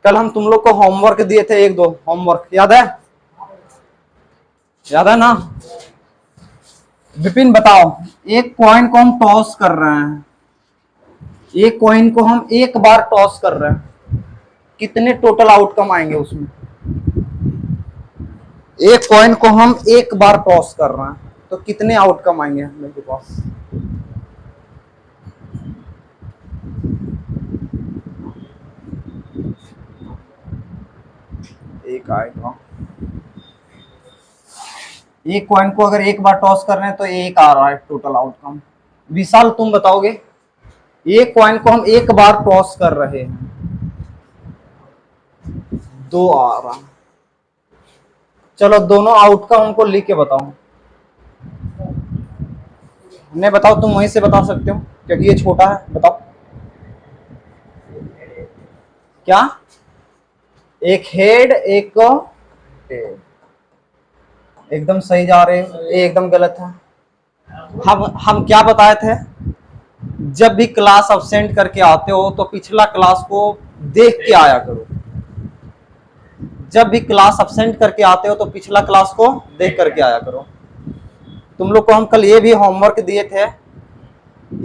कल हम तुम लोग को होमवर्क दिए थे, एक दो होमवर्क याद है? याद है ना? विपिन बताओ, एक कॉइन को हम टॉस कर रहे हैं, एक कॉइन को हम एक बार टॉस कर रहे हैं, कितने टोटल आउटकम आएंगे उसमें? एक कॉइन को हम एक बार टॉस कर रहे हैं तो कितने आउटकम आएंगे हम लोग के पास? एक आएगा। एक कॉइन को अगर एक बार टॉस कर रहे हैं तो एक आ रहा है टोटल आउटकम। विशाल तुम बताओगे, एक कॉइन को हम एक बार टॉस कर रहे हैं, दो आ रहा। चलो दोनों आउटकम हमको लिख के बताओ। नहीं बताओ, तुम वहीं से बता सकते हो क्योंकि ये छोटा है। बताओ क्या? एक हेड एक टेल। एकदम सही जा रहे हो, ये एकदम गलत है। हम क्या बताए थे? जब भी क्लास अब्सेंट करके आते हो तो पिछला क्लास को देख के आया करो। जब भी क्लास अब्सेंट करके आते हो तो पिछला क्लास को देख करके आया करो। तुम लोग को हम कल ये भी होमवर्क दिए थे,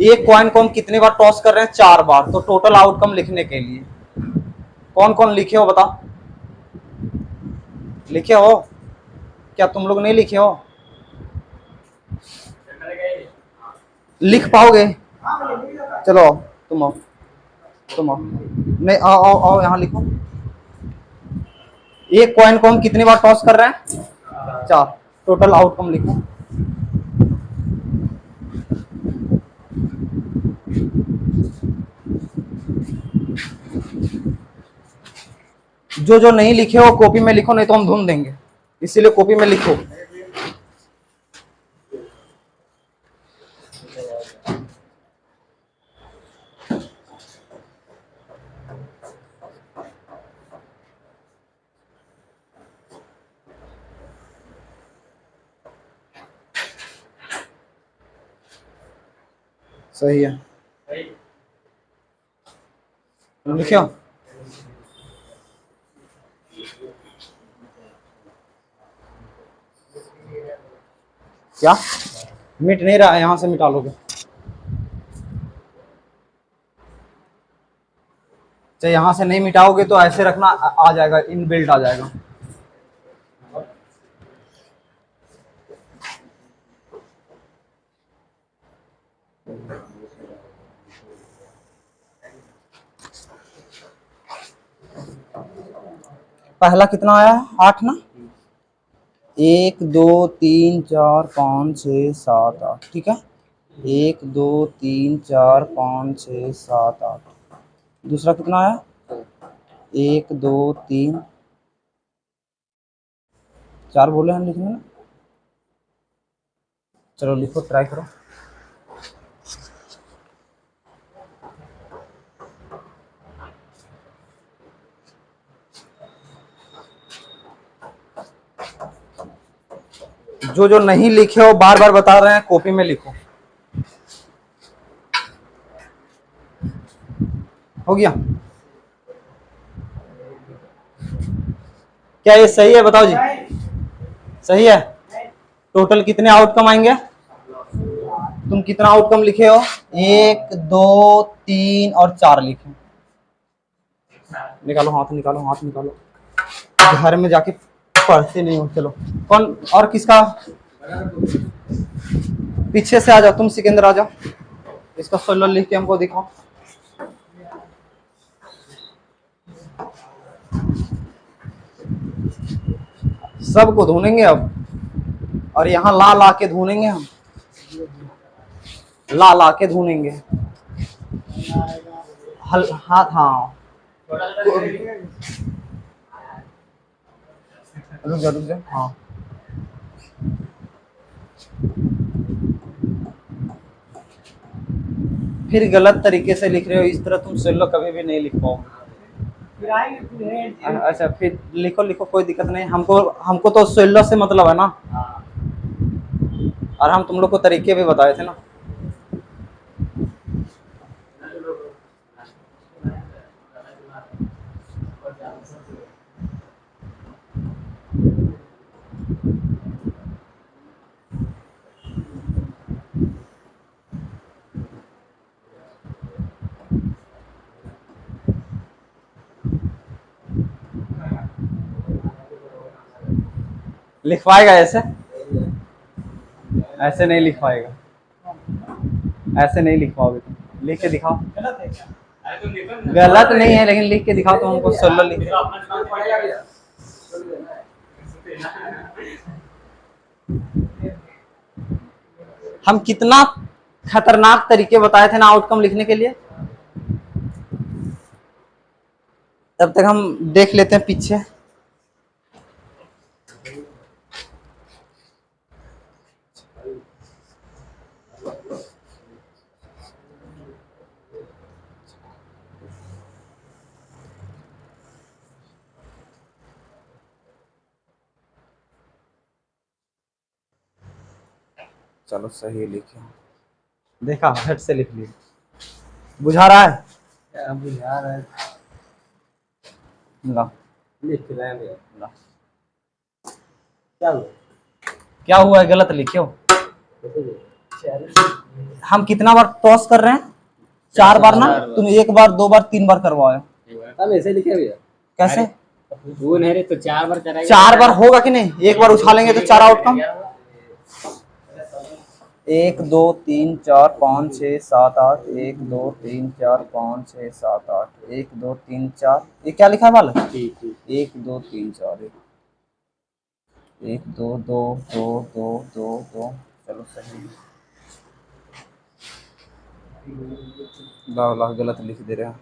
एक कॉइन को हम कितने बार टॉस कर रहे हैं? 4 बार। तो टोटल आउटकम लिखने के लिए कौन कौन लिखे हो बताओ? लिखे हो? क्या तुम लोग नहीं लिखे हो? लिख पाओगे? चलो तुम आओ, तुम आओ। नहीं आओ आओ आओ, यहाँ लिखो। एक कॉइन को हम कितनी बार टॉस कर रहे हैं? 4। टोटल आउटकम लिखो। जो जो नहीं लिखे हो कॉपी में लिखो, नहीं तो हम ढूंढ देंगे, इसीलिए कॉपी में लिखो। सही है, लिखो। क्या मिट नहीं रहा है? यहां से मिटा लोगे? चाहे यहां से नहीं मिटाओगे तो ऐसे रखना, आ जाएगा, इनबिल्ट आ जाएगा। पहला कितना आया है? 8 ना? 1 2 3 4 5 6 7 8, ठीक है। 1 2 3 4 5 6 7 8। दूसरा कितना आया? 1 2 3 4 बोले हम लिखने में। चलो लिखो, ट्राई करो। जो जो नहीं लिखे हो बार बार बता रहे हैं, कॉपी में लिखो। हो गया? क्या ये सही है? बताओ जी, सही है? टोटल कितने आउटकम आएंगे? तुम कितना आउटकम लिखे हो? 1 2 3 और 4 लिखे। निकालो हाथ, निकालो हाथ, निकालो। घर में जाके पढ़ते नहीं हो। चलो कौन और किसका? पीछे से आ जाओ, तुम सिकंदर आ जाओ। इसका सोलर लिख के हमको दिखाओ। सबको ढूंढेंगे अब, और यहाँ ला ला के ढूंढेंगे हम, ला ला के ढूंढेंगे। हाथ, हाँ। रुक जा रुक जा, हाँ। फिर गलत तरीके से लिख रहे हो, इस तरह तुम सोलो कभी भी नहीं लिख पाओगे। अच्छा फिर लिखो लिखो, कोई दिक्कत नहीं। हमको हमको तो सोलो से मतलब है ना, और हम तुम लोग को तरीके भी बताए थे ना। लिखवाएगा ऐसे? ऐसे नहीं लिखवाएगा, ऐसे नहीं लिखवाओगे तुम। लिख के दिखाओ। गलत नहीं है, लेकिन लिख के दिखाओ तो हमको 16 लिख। हम कितना खतरनाक तरीके बताए थे ना आउटकम लिखने के लिए। तब तक हम देख लेते हैं पीछे। चलो सही लिखे, देखा हट से लिख लिया। बुझा रहा है? बुझा रहा है। ला लिख रहे हैं। ला क्या हुआ? क्या हुआ है? गलत लिखे हो। हम कितना बार टॉस कर रहे हैं? 4 बार ना। तुम 1 बार 2 बार 3 बार करवाओ। हम ऐसे लिखे भैया। कैसे? वो नहीं रे, तो 4 बार कराएंगे। 4 बार होगा कि नहीं? 1 बार उछालेंगे तो 4 आउटकम। 1 2 3 4 5 6 7 8 1 2 3 4 5 6 7 8 1 2 3 4। ये क्या लिखा है वाला? 1 2 3 4 1 2 2 2 2 2 2। चलो सही। ला गलत लिख दे रहे हैं,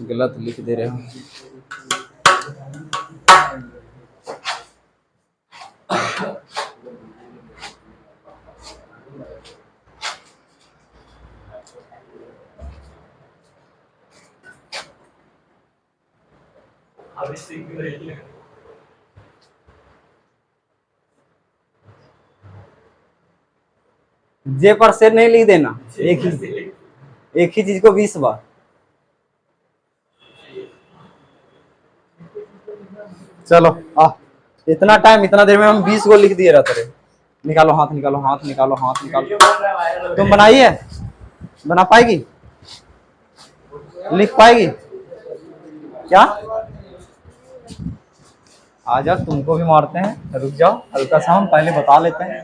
गलत लिख दे रहे हैं। जे पर से नहीं लिख देना, एक ही चीज को 20 बार। चलो इतना टाइम, इतना देर में हम 20 को लिख दिए रहते रहे। निकालो हाथ, निकालो हाथ, निकालो हाथ, निकालो। तुम बनाइए, बना पाएगी? लिख पाएगी क्या? आ जाओ, तुमको भी मारते हैं। रुक जाओ, हल्का सा हम पहले बता लेते हैं।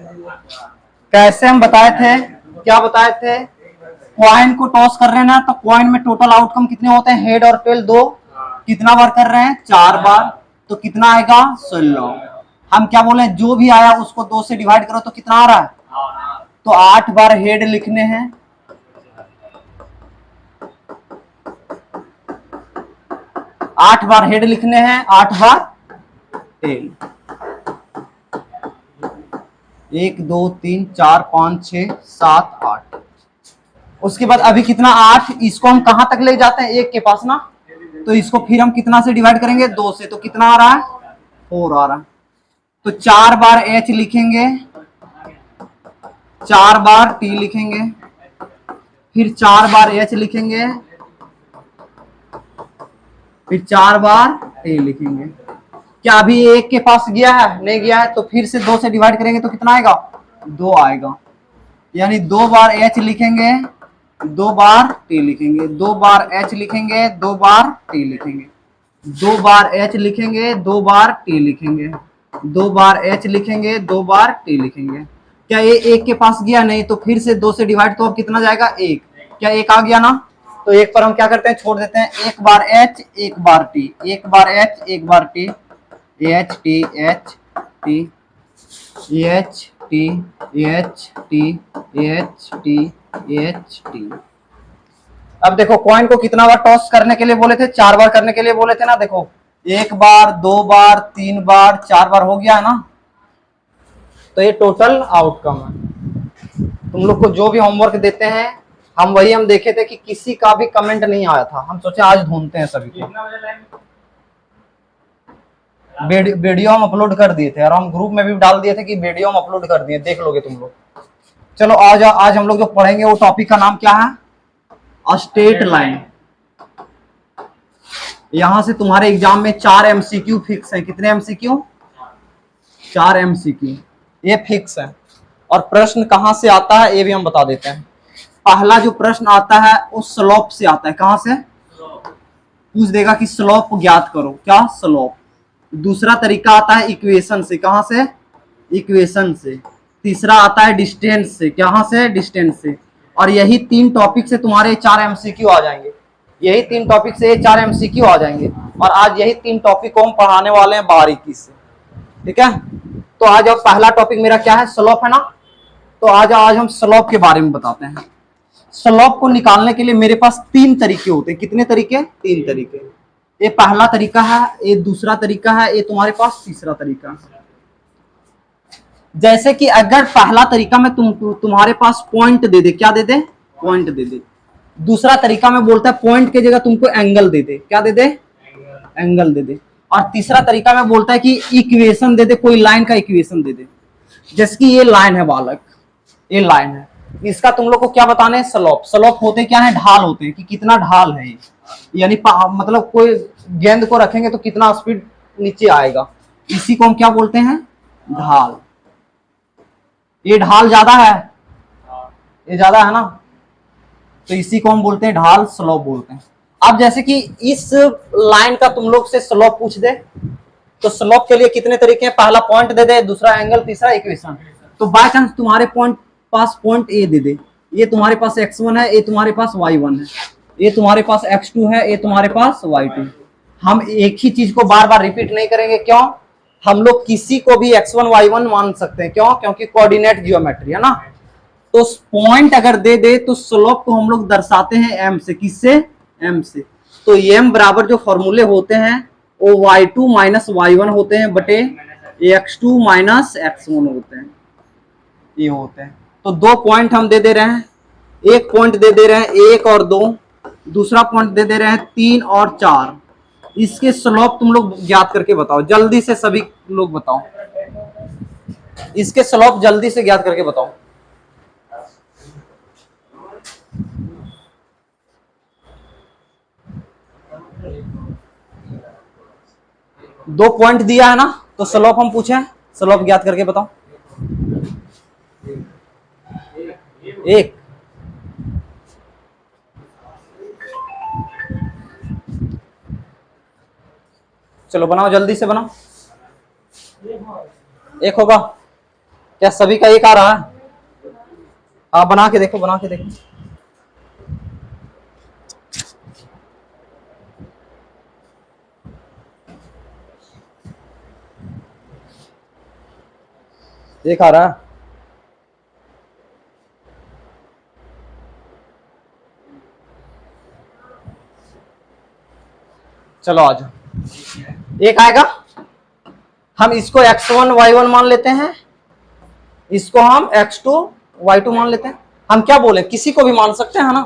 कैसे हम बताए थे? क्या बताए थे? कॉइन को टॉस कर रहे हैं ना, तो कॉइन में टोटल आउटकम कितने होते हैं? हेड और टेल 2। कितना बार कर रहे हैं? 4 बार। तो कितना आएगा? 16। हम क्या बोले? जो भी आया उसको 2 से डिवाइड करो तो कितना आ रहा है? तो 8 बार हेड लिखने हैं, 8 बार हेड लिखने हैं, 8 बार टेल। 1 2 3 4 5 6 7 8। उसके बाद अभी कितना? 8। इसको हम कहां तक ले जाते हैं? 1 के पास ना। तो इसको फिर हम कितना से डिवाइड करेंगे? 2 से। तो कितना आ रहा है? 4 आ रहा है। तो 4 बार एच लिखेंगे, 4 बार टी लिखेंगे, फिर 4 बार एच लिखेंगे, फिर 4 बार टी लिखेंगे। क्या अभी 1 के पास गया है? नहीं गया है। तो फिर से 2 से डिवाइड करेंगे तो कितना आएगा? 2 आएगा। यानी 2 बार एच लिखेंगे, 2 बार टी लिखेंगे, 2 बार एच लिखेंगे, 2 बार टी लिखेंगे, 2 बार एच लिखेंगे, 2 बार टी लिखेंगे, 2 बार एच लिखेंगे, 2 बार टी लिखेंगे। क्या ये 1 के पास गया? नहीं। तो फिर से 2 से डिवाइड तो अब कितना जाएगा? 1। क्या 1 आ गया ना? तो 1 पर हम क्या करते हैं? छोड़ देते हैं। 1 बार एच, 1 बार टी, 1 बार एच, 1 बार T, H T H T, H T H T H T H T. अब देखो, कॉइन को कितना बार टॉस करने के लिए बोले थे? 4 बार करने के लिए बोले थे ना। देखो, 1 बार, 2 बार, 3 बार, 4 बार हो गया है ना। तो ये टोटल आउटकम है। तुम लोग को जो भी होमवर्क देते हैं, हम वही हम देखे थे कि किसी का भी कमेंट नहीं आया था। हम सोचे आज ढूंढते हैं सभी को। वीडियो हम अपलोड कर दिए थे और हम ग्रुप में भी डाल दिए थे कि वीडियो हम अपलोड कर दिए, देख लोगे तुम लोग। चलो आज हम लोग जो पढ़ेंगे वो टॉपिक का नाम क्या है? Straight line. यहां से तुम्हारे एग्जाम में 4 एमसीक्यू फिक्स है। कितने एमसीक्यू? 4 एमसीक्यू, ये फिक्स है। और प्रश्न कहां से आता है ये भी हम बता देते हैं। पहला जो प्रश्न आता है वो स्लोप से आता है। कहां से? पूछ देगा कि स्लोप ज्ञात करो, क्या स्लोप। दूसरा तरीका आता है इक्वेशन से। कहां से? इक्वेशन से। तीसरा आता है डिस्टेंस से। कहां से? डिस्टेंस से। और यही 3 टॉपिक से तुम्हारे 4 एमसीक्यू आ जाएंगे। यही 3 टॉपिक से 4 एमसीक्यू आ जाएंगे। और आज यही 3 टॉपिक को हम पढ़ाने वाले हैं बारीकी से। ठीक है, तो आज अब पहला टॉपिक मेरा क्या है? स्लोप है ना। तो आज हम स्लोप के बारे में बताते हैं। स्लोप को निकालने के लिए मेरे पास 3 तरीके होते हैं। कितने तरीके? 3 तरीके। ये पहला तरीका है, ये दूसरा तरीका है, ये तुम्हारे पास तीसरा तरीका है। जैसे कि अगर पहला तरीका में तुम्हारे पास पॉइंट दे दे, क्या दे दे? पॉइंट दे दे। दूसरा तरीका में बोलता है पॉइंट की जगह तुमको एंगल दे दे। क्या दे दे? एंगल दे दे। और तीसरा तरीका में बोलता है कि इक्वेशन दे दे, कोई लाइन का इक्वेशन दे दे। जैसे कि ये लाइन है बालक, ये लाइन है, इसका तुम लोग को क्या बताने हैं? स्लोप। स्लोप होते क्या है? ढाल होते हैं, कि कितना ढाल है ये। यानी मतलब कोई गेंद को रखेंगे तो कितना स्पीड नीचे आएगा, इसी को हम क्या बोलते हैं? ढाल। ये ढाल ज्यादा है, ये ज्यादा है ना, तो इसी को हम बोलते हैं ढाल, स्लोप बोलते हैं। अब जैसे कि इस लाइन का तुम लोग से स्लोप पूछ दे, तो स्लोप के लिए कितने तरीके हैं? पहला पॉइंट दे दे, दूसरा एंगल, तीसरा इक्वेशन। तो बाय चांस तुम्हारे पास पॉइंट ए दे दे, ये तुम्हारे पास x1 है, ये तुम्हारे पास y1 है, ये तुम्हारे पास x2 है, ये तुम्हारे पास y2। हम एक ही चीज को बार बार रिपीट नहीं करेंगे। क्यों? हम लोग किसी को भी x1 y1 मान सकते हैं। क्यों? क्योंकि कोऑर्डिनेट ज्योमेट्री है ना। तो पॉइंट अगर दे दे तो स्लोप को हम लोग दर्शाते हैं एम से। किससे? एम से। तो एम बराबर जो फॉर्मूले होते हैं वो y2 माइनस y1 होते हैं बटे x2 माइनस x1 होते हैं, ये होते हैं। तो 2 पॉइंट हम दे दे रहे हैं। एक पॉइंट दे दे रहे हैं 1 और 2, दूसरा पॉइंट दे दे रहे हैं 3 और 4। इसके स्लोप तुम लोग ज्ञात करके बताओ, जल्दी से सभी लोग बताओ, इसके स्लोप जल्दी से ज्ञात करके बताओ। दो पॉइंट दिया है ना, तो स्लोप हम पूछे, स्लोप ज्ञात करके बताओ। एक। चलो बनाओ, जल्दी से बनाओ। एक होगा क्या? सभी का एक आ रहा है? आप बना के देखो, बना के देखो। एक आ रहा है? चलो आ जाओ। एक आएगा। हम इसको x1 y1 मान लेते हैं, इसको हम x2 y2 मान लेते हैं। हम क्या बोले, किसी को भी मान सकते हैं ना।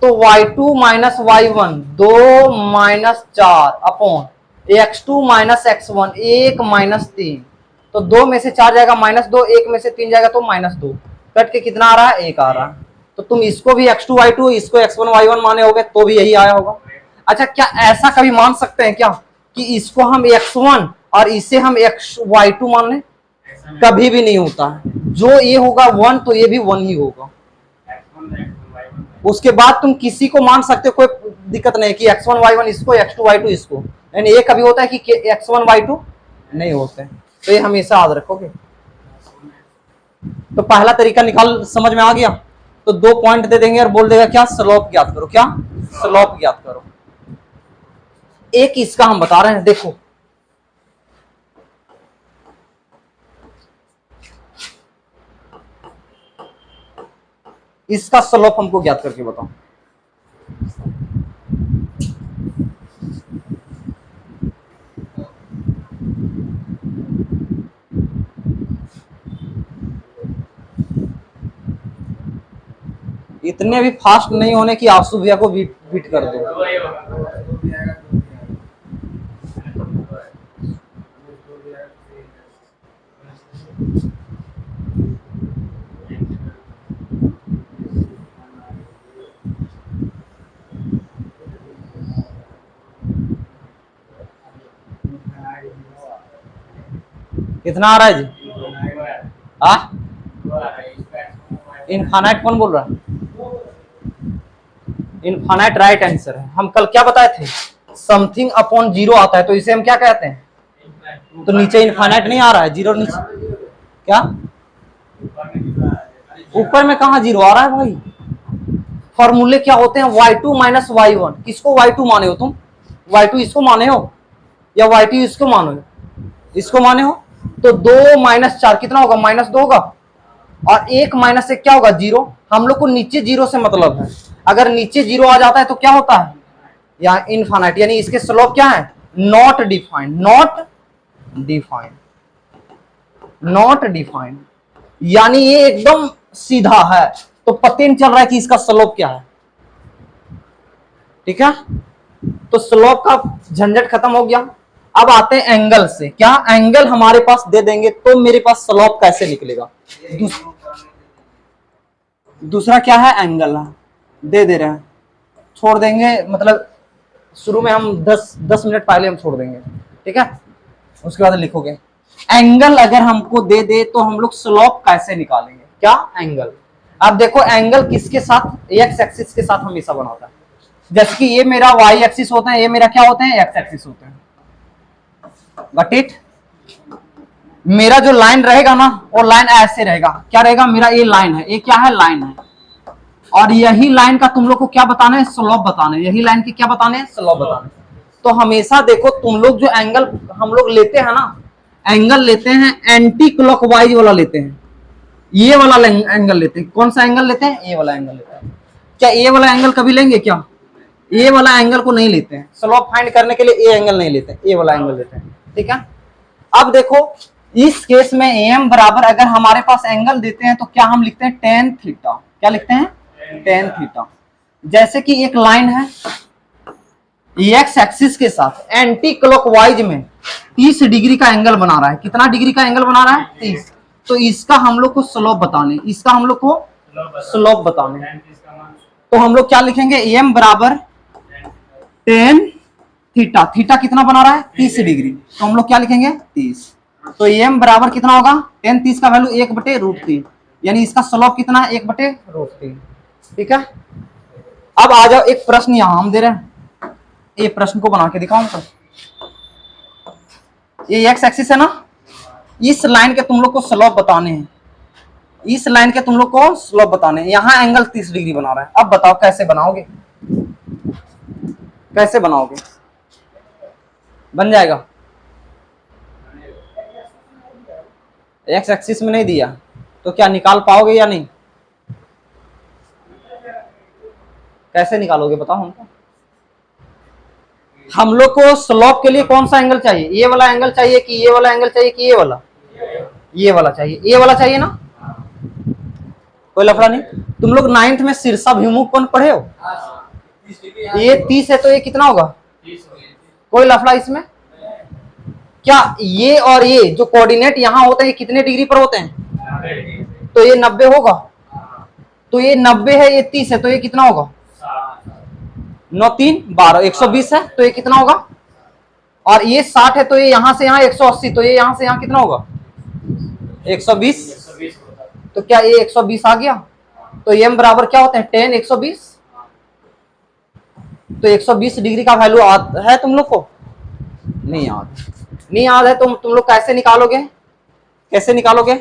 तो y2 minus y1 2 minus 4 upon x2 minus x1 1 minus 3। तो 2 में से 4 जाएगा -2, 1 में से 3 जाएगा तो -2, कट के कितना आ रहा है? 1 आ रहा है। तो तुम इसको भी x2 y2, इसको x1 y1 माने होगे तो भी यही आया होगा। अच्छा, क्या ऐसा कभी मान सकते हैं क्या कि इसको हम x1 और इसे हम y2 मान लें? कभी भी नहीं होता है। जो ये होगा 1 तो ये भी 1 ही होगा। उसके बाद तुम किसी को मान सकते हो, कोई दिक्कत नहीं कि x1 y1 इसको, x2 y2 इसको। यानी ये कभी होता है कि x1 y2 नहीं होते। तो ये हमेशा याद रखोगे। तो पहला तरीका निकाल, समझ में आ गया। तो 2 पॉइंट दे देंगे और बोल देगा क्या? स्लोप ज्ञात करो। क्या? स्लोप ज्ञात करो। एक इसका हम बता रहे हैं, देखो। इसका स्लोप हमको ज्ञात करके बताओ। इतने भी फास्ट नहीं होने की आंसू भैया को बीट कर दो। कितना आ रहा है जी? हाँ, इनफाइनाइट कौन बोल रहा है? इनफाइनाइट राइट आंसर है। हम कल क्या बताए थे? समथिंग अपॉन जीरो आता है तो इसे हम क्या कहते हैं? तो नीचे इनफाइनाइट नहीं आ रहा है, जीरो नीचे क्या? ऊपर में कहा जीरो आ रहा है भाई? फॉर्मूले क्या होते हैं? y2 minus y1। किसको y2 माने हो तुम? y2 इसको माने हो या y2 इसको मानो हो? इसको माने हो। तो 2 माइनस 4 कितना होगा? -2 होगा। और 1 माइनस से क्या होगा? 0। हम लोग को नीचे जीरो से मतलब है। अगर नीचे जीरो आ जाता है तो क्या होता है? यहाँ इनफाइनाइट, यानी इसके स्लोप क्या है? Not defined, not defined, not defined. यानी ये एकदम सीधा है, तो पता नहीं चल रहा है कि इसका स्लोप क्या है। ठीक है, तो स्लोप का झंझट खत्म हो गया। अब आते हैं एंगल से। क्या एंगल हमारे पास दे देंगे तो मेरे पास स्लोप कैसे निकलेगा? दूसरा क्या है? एंगल दे रहे हैं, छोड़ देंगे, मतलब शुरू में हम 10 मिनट पहले हम छोड़ देंगे। ठीक है, उसके बाद लिखोगे एंगल अगर हमको दे दे तो हम लोग स्लोप कैसे निकालेंगे? क्या एंगल? अब देखो एंगल किसके साथ? एक्स एक्सिस के साथ हमेशा बनाता है। जैसे कि ये मेरा वाई एक्सिस होता है, ये मेरा क्या होते हैं? एक्स एक्सिस होते हैं। Got it? मेरा जो लाइन रहेगा ना, वो लाइन ऐसे रहेगा। क्या रहेगा? मेरा ये लाइन है, ये क्या है? लाइन है। और यही लाइन का तुम लोग को क्या बताना है? स्लोप बताना है। यही लाइन की क्या बताने हैं? स्लोप बताना है। तो हमेशा देखो तुम लोग जो एंगल हम लोग लेते हैं ना, एंगल लेते हैं एंटी क्लॉकवाइज वाला लेते हैं। ये वाला एंगल लेते हैं। कौन सा एंगल लेते हैं? ये वाला एंगल लेते हैं। क्या ये वाला एंगल कभी लेंगे क्या? ये वाला एंगल को नहीं लेते हैं। स्लोप फाइंड करने के लिए ये एंगल नहीं लेते हैं, ये वाला एंगल लेते हैं। ठीक है, अब देखो इस केस में एम बराबर अगर हमारे पास एंगल देते हैं तो क्या हम लिखते हैं? Tan theta. क्या लिखते हैं? Tan theta. जैसे कि एक लाइन है एक्स एक्सिस के साथ एंटी क्लॉकवाइज में 30 डिग्री का एंगल बना रहा है। कितना डिग्री का एंगल बना रहा है? 30। तो इसका हम लोग को स्लोप बताने, इसका हम लोग को स्लोप बताने, तो हम लोग क्या लिखेंगे? एम बराबर टेन थीटा। थीटा कितना बना रहा है? 30 डिग्री। तो हम लोग क्या लिखेंगे? 30। तो एम बराबर कितना होगा? टेन 30 का वैल्यू 1/√3, यानी इसका स्लोप कितना है? 1/√3। ठीक है, अब आ जाओ एक प्रश्न यहां हम दे रहे हैं, ये प्रश्न को बना के दिखाओ हमको। ये एक्स एक्सिस है ना, इस लाइन के तुम लोग को स्लोप बताने हैं। इस लाइन के तुम लोग को स्लोप बताने हैं। यहां एंगल 30 डिग्री बना रहा है। अब बताओ कैसे बनाओगे? कैसे बनाओगे? बन जाएगा? एक्स एक्सिस में नहीं दिया तो क्या निकाल पाओगे या नहीं? कैसे निकालोगे बताओ हमको। हम लोग को स्लोप के लिए कौन सा एंगल चाहिए? ये वाला एंगल चाहिए कि ये वाला एंगल चाहिए कि ये वाला? ये वाला चाहिए। ये वाला चाहिए ना? कोई लफड़ा नहीं। तुम लोग 9th में शीर्षाभिमुख पढ़े हो? ये 30 है तो ये कितना होगा? कोई लफड़ा इसमें? क्या ये और ये जो कोऑर्डिनेट यहाँ होते हैं कितने डिग्री पर होते हैं? तो ये 90 होगा। तो ये 90 है, ये 30 है, तो ये कितना होगा? 9 3 12, 120 है तो ये कितना होगा? और ये 60 है तो ये यहां से यहाँ 180, तो ये यहां से यहाँ कितना होगा? 120। तो क्या ये 120 आ गया? तो एम बराबर क्या होते हैं? 10 120। तो 120 डिग्री का वैल्यू है तुम लोग को? नहीं याद? नहीं याद है तो तुम लोग कैसे निकालोगे? कैसे निकालोगे?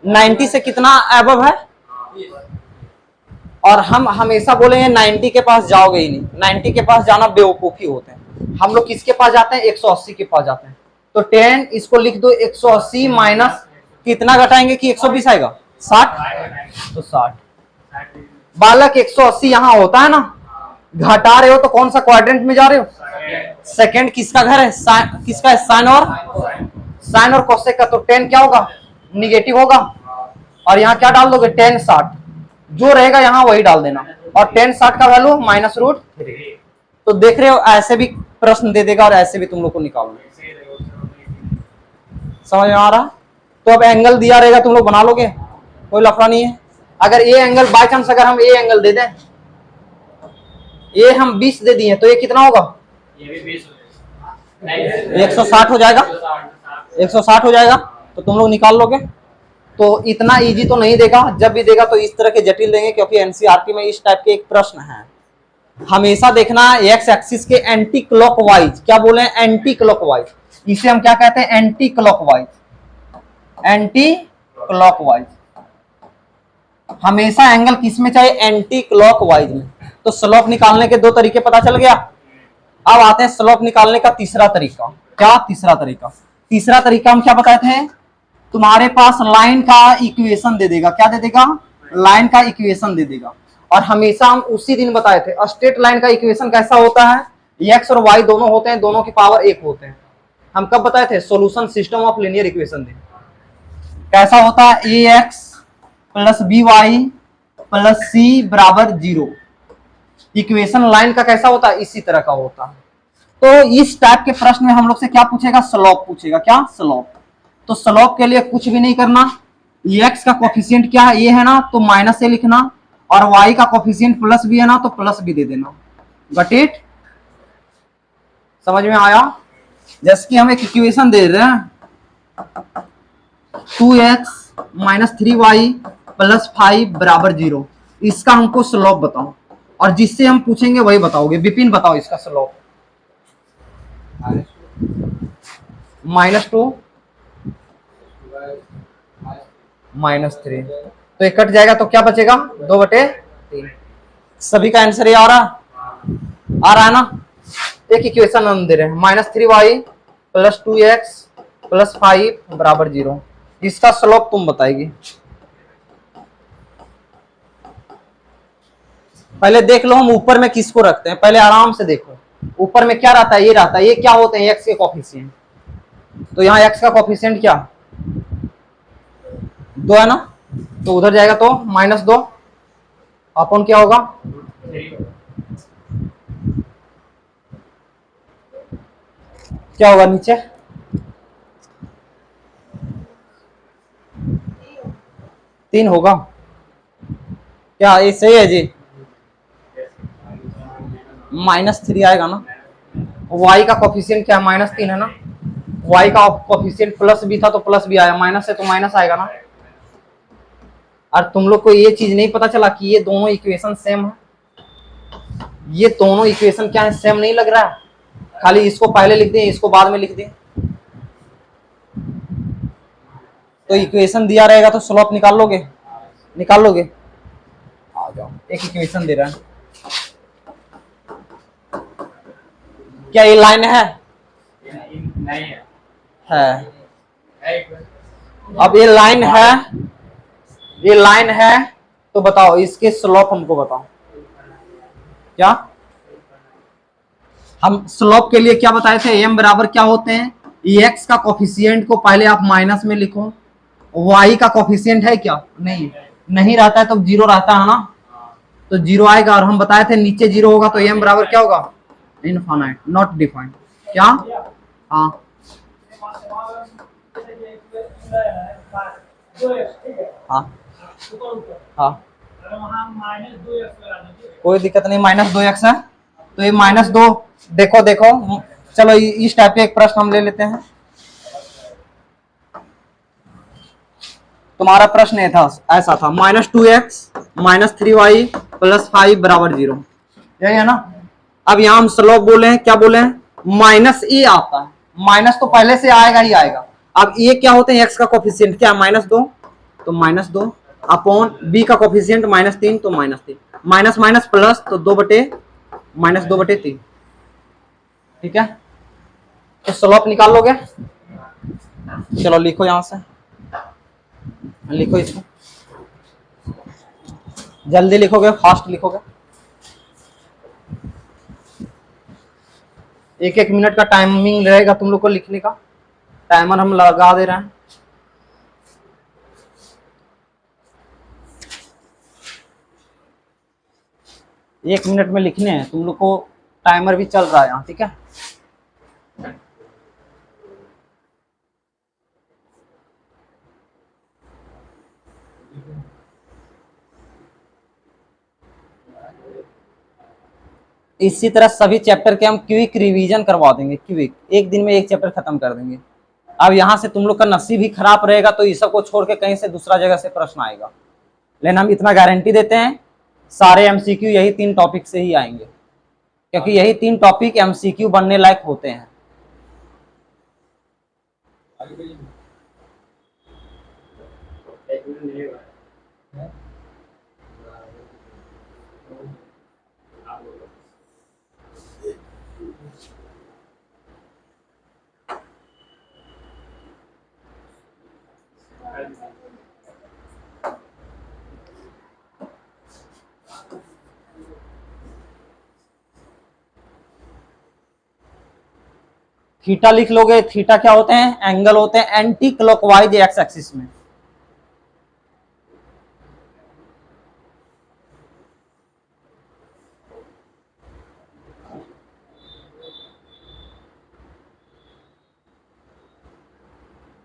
90 से कितना अबव है? और हम हमेशा बोलेंगे 90 के पास जाओगे ही नहीं। 90 के पास जाना बेवकूफी होते हैं। हम लोग किसके पास जाते हैं? 180 के पास जाते हैं। तो 10 इसको लिख दो 180 माइनस कितना घटाएंगे कि 120 आएगा? 60। तो 60 बालक 180 यहाँ होता है ना, घटा रहे हो तो कौन सा क्वाड्रेंट में जा रहे हो? सेकंड। किसका घर है? किसका है? साइन और कोसेक का। तो 10 क्या होगा? निगेटिव होगा। और यहाँ क्या डाल दोगे? 10 60 जो रहेगा यहाँ वही डाल देना। और 10 60 का वैल्यू -√3। तो देख रहे हो ऐसे भी प्रश्न दे देगा और ऐसे भी तुम लोग को निकालना। समझ में आ रहा? तो अब एंगल दिया रहेगा, तुम लोग बना लोगे, कोई लफड़ा नहीं है। अगर ये एंगल बाय चांस अगर हम ये एंगल दे दें, ये हम 20 दे दिए तो ये कितना होगा? 160 हो जाएगा। 160 हो जाएगा, तो तुम लोग निकाल लोगे। तो इतना इजी तो नहीं देगा, जब भी देगा तो इस तरह के जटिल देंगे, क्योंकि एनसीईआरटी में इस टाइप के एक प्रश्न है। हमेशा देखना एक्स एक्सिस के एंटी क्लॉकवाइज, क्या बोले, एंटी क्लॉकवाइज, इसे हम क्या कहते हैं, एंटी क्लॉकवाइज, एंटी क्लॉकवाइज। हमेशा एंगल किस में चाहिए, एंटी क्लॉकवाइज में। तो स्लोप निकालने के दो तरीके पता चल गया। अब आते हैं स्लोप निकालने का तीसरा तरीका। क्या तीसरा तरीका, तीसरा तरीका हम क्या बताए थे, तुम्हारे पास लाइन का इक्वेशन दे देगा, क्या दे देगा, लाइन का इक्वेशन दे देगा। और हमेशा हम उसी दिन बताए थे स्ट्रेट लाइन का इक्वेशन कैसा होता है, एक्स और वाई दोनों होते हैं, दोनों की पावर एक होते हैं। हम कब बताए थे, solution system of linear equation दे, कैसा होता है, a x plus b y plus c बराबर 0। इक्वेशन लाइन का कैसा होता है, इसी तरह का होता है। तो इस टाइप के प्रश्न में हम लोग से क्या पूछेगा, स्लोप पूछेगा, क्या स्लोप। तो स्लोप के लिए कुछ भी नहीं करना, एक्स का कोफिशिएंट क्या है, ये है ना, तो माइनस से लिखना, और वाई का कोफिशिएंट प्लस भी है ना, तो प्लस भी दे देना। गट इट, समझ में आया। जैसे कि हम एक इक्वेशन दे रहे हैं, 2x माइनस 3y प्लस 5 बराबर 0, इसका हमको स्लोप बताओ, और जिससे हम पूछेंगे वही बताओगे। विपिन बताओ इसका स्लोप। -2 -3, तो ये कट जाएगा, तो क्या बचेगा, 2/3। सभी का आंसर ये आ रहा है ना। एक इक्वेशन हम दे रहे हैं, -3y प्लस 2x प्लस 5 बराबर 0, इसका स्लोप तुम बताएगी। पहले देख लो हम ऊपर में किसको रखते हैं, पहले आराम से देखो ऊपर में क्या रहता है, ये रहता है, ये क्या होते हैं, एक्स के कोफिशिएंट। तो यहाँ एक्स का कोफिशिएंट क्या, 2 है ना, तो उधर जाएगा तो -2 अपन क्या होगा, क्या होगा नीचे, तीन होगा। क्या ये सही है जी, -3 आएगा ना। y का कोफिशिएंट क्या, -3 है ना, y का कोफिशिएंट प्लस भी था तो प्लस भी आया, माइनस है तो माइनस आएगा ना। और तुम लोग को ये चीज नहीं पता चला कि ये दोनों इक्वेशन सेम है, ये दोनों इक्वेशन क्या है, सेम नहीं लग रहा है, खाली इसको पहले लिख दें, इसको बाद में लिख दें, तो इक्वेशन दिया रहेगा तो स्लोप निकाल लोगे, निकाल लोगे। आ जाओ, एक इक्वेशन दे रहा है, क्या ये लाइन है, नहीं है, अब ये लाइन है, ये लाइन है, तो बताओ इसके स्लोप हमको बताओ। क्या हम स्लोप के लिए क्या बताए थे, एम बराबर क्या होते हैं, एक्स का कोफिशिएंट को पहले आप माइनस में लिखो, वाई का कोफिशिएंट है क्या, नहीं, नहीं रहता है तो 0 रहता है ना, तो 0 आएगा। और हम बताए थे नीचे 0 होगा तो एम बराबर क्या होगा, इनफाइनाइट, नॉट डिफाइंड। क्या, हाँ हाँ हाँ, कोई दिक्कत नहीं, -2x है, तो ये -2, देखो देखो, चलो इस टाइप के एक प्रश्न हम ले लेते हैं। तुम्हारा प्रश्न ये था, ऐसा था, -2x -3y प्लस 5 बराबर 0, यही है ना। अब यहाँ हम स्लोप बोले हैं, क्या बोले हैं, माइनस ए आता है, माइनस तो पहले से आएगा ही आएगा। अब ये क्या होते हैं, एक्स का कोफिशिएंट क्या, -2, तो -2 अपॉन बी का कोफिशिएंट -3, तो -3, माइनस माइनस प्लस, तो 2/-3, ठीक है। तो स्लोप निकाल लोगे, चलो लिखो यहां से, लिखो इसको, जल्दी लिखोगे, फास्ट लिखोगे, 1-1 मिनट का टाइमिंग रहेगा तुम लोग को लिखने का, टाइमर हम लगा दे रहे हैं। एक मिनट में लिखने हैं तुम लोग को, टाइमर भी चल रहा है यहाँ, ठीक है। इसी तरह सभी चैप्टर के हम क्विक रिवीजन करवा देंगे, क्विक, एक दिन में एक चैप्टर खत्म कर देंगे। अब यहां से तुम लोग का नसीब ही खराब रहेगा तो इस सब को छोड़ के कहीं से दूसरा जगह से प्रश्न आएगा। लेकिन हम इतना गारंटी देते हैं सारे एमसीक्यू यही 3 टॉपिक से ही आएंगे, क्योंकि यही 3 टॉपिक एमसीक्यू बनने लायक होते हैं। थीटा लिख लोगे। थीटा क्या होते हैं? एंगल होते हैं एंटी क्लॉकवाइज एक्स एक्सिस में।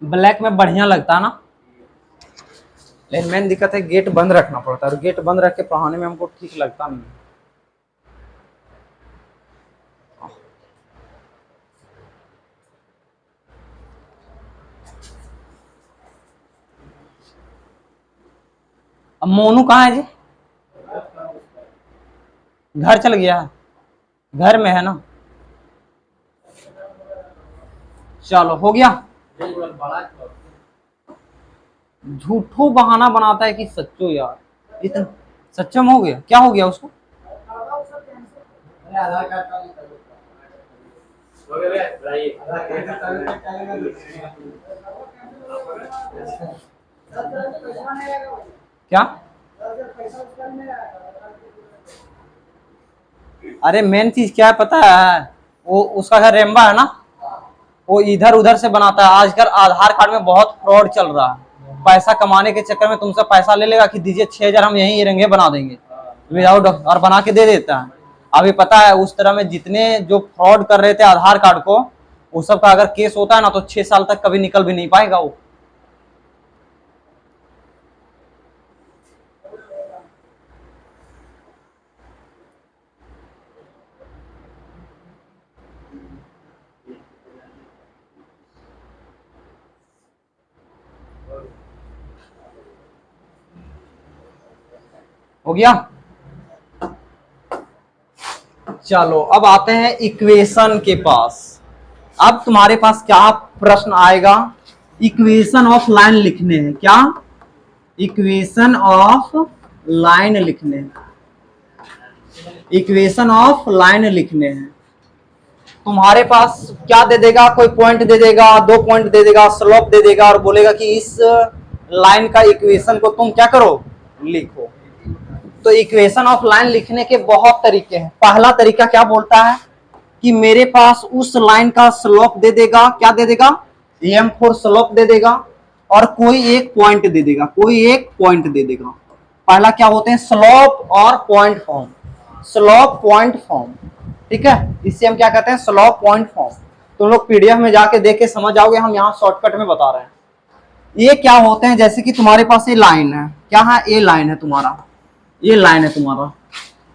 ब्लैक में बढ़िया लगता है ना, लेकिन मेन दिक्कत है गेट बंद रखना पड़ता है, और गेट बंद रख के पढ़ाने में हमको ठीक लगता नहीं। अब मोनू कहाँ है जी? घर चल गया है? घर में है ना? चलो हो गया। झूठो बहाना बनाता है कि सच्चो यार, इतना सच्चा में हो गया? क्या हो गया उसको? क्या? अरे मेन चीज क्या है पता है? वो उसका घर रेम्बा है ना, वो इधर उधर से बनाता है। आजकल आधार कार्ड में बहुत फ्रॉड चल रहा है। पैसा कमाने के चक्कर में तुमसे पैसा ले लेगा कि दीजिए 6,000 हम यहीं रंगे बना देंगे विदाउट, और बना के दे देता है। अभी पता है उस तरह में जितने जो फ्रॉड कर रहे थे आधार कार्ड को, वो सब का अगर केस होता है ना तो 6 साल तक कभी निकल भी नहीं पाएगा वो। हो गया? चलो अब आते हैं इक्वेशन के पास। अब तुम्हारे पास क्या प्रश्न आएगा? इक्वेशन ऑफ लाइन लिखने हैं। क्या? इक्वेशन ऑफ लाइन लिखने हैं। इक्वेशन ऑफ लाइन लिखने हैं। तुम्हारे पास क्या दे देगा? कोई पॉइंट दे देगा, 2 पॉइंट दे देगा, स्लोप दे देगा, और बोलेगा कि इस लाइन का इक्वेशन को तुम क्या करो? लिखो। तो इक्वेशन ऑफ लाइन लिखने के बहुत तरीके हैं। पहला तरीका क्या बोलता है कि मेरे पास उस लाइन का स्लोप दे देगा। क्या दे देगा? m4 स्लोप दे देगा, और कोई एक पॉइंट दे देगा। कोई एक पॉइंट दे देगा। पहला क्या होते हैं? स्लोप और point form. Slope point form, ठीक है, इससे हम क्या कहते हैं? Slope point form. तुम लोग पीडीएफ में जाके देख के समझ आओगे, हम यहाँ शॉर्टकट में बता रहे हैं। ये क्या होते हैं? जैसे कि तुम्हारे पास ये लाइन है। क्या है? ये लाइन है तुम्हारा, ये लाइन है तुम्हारा।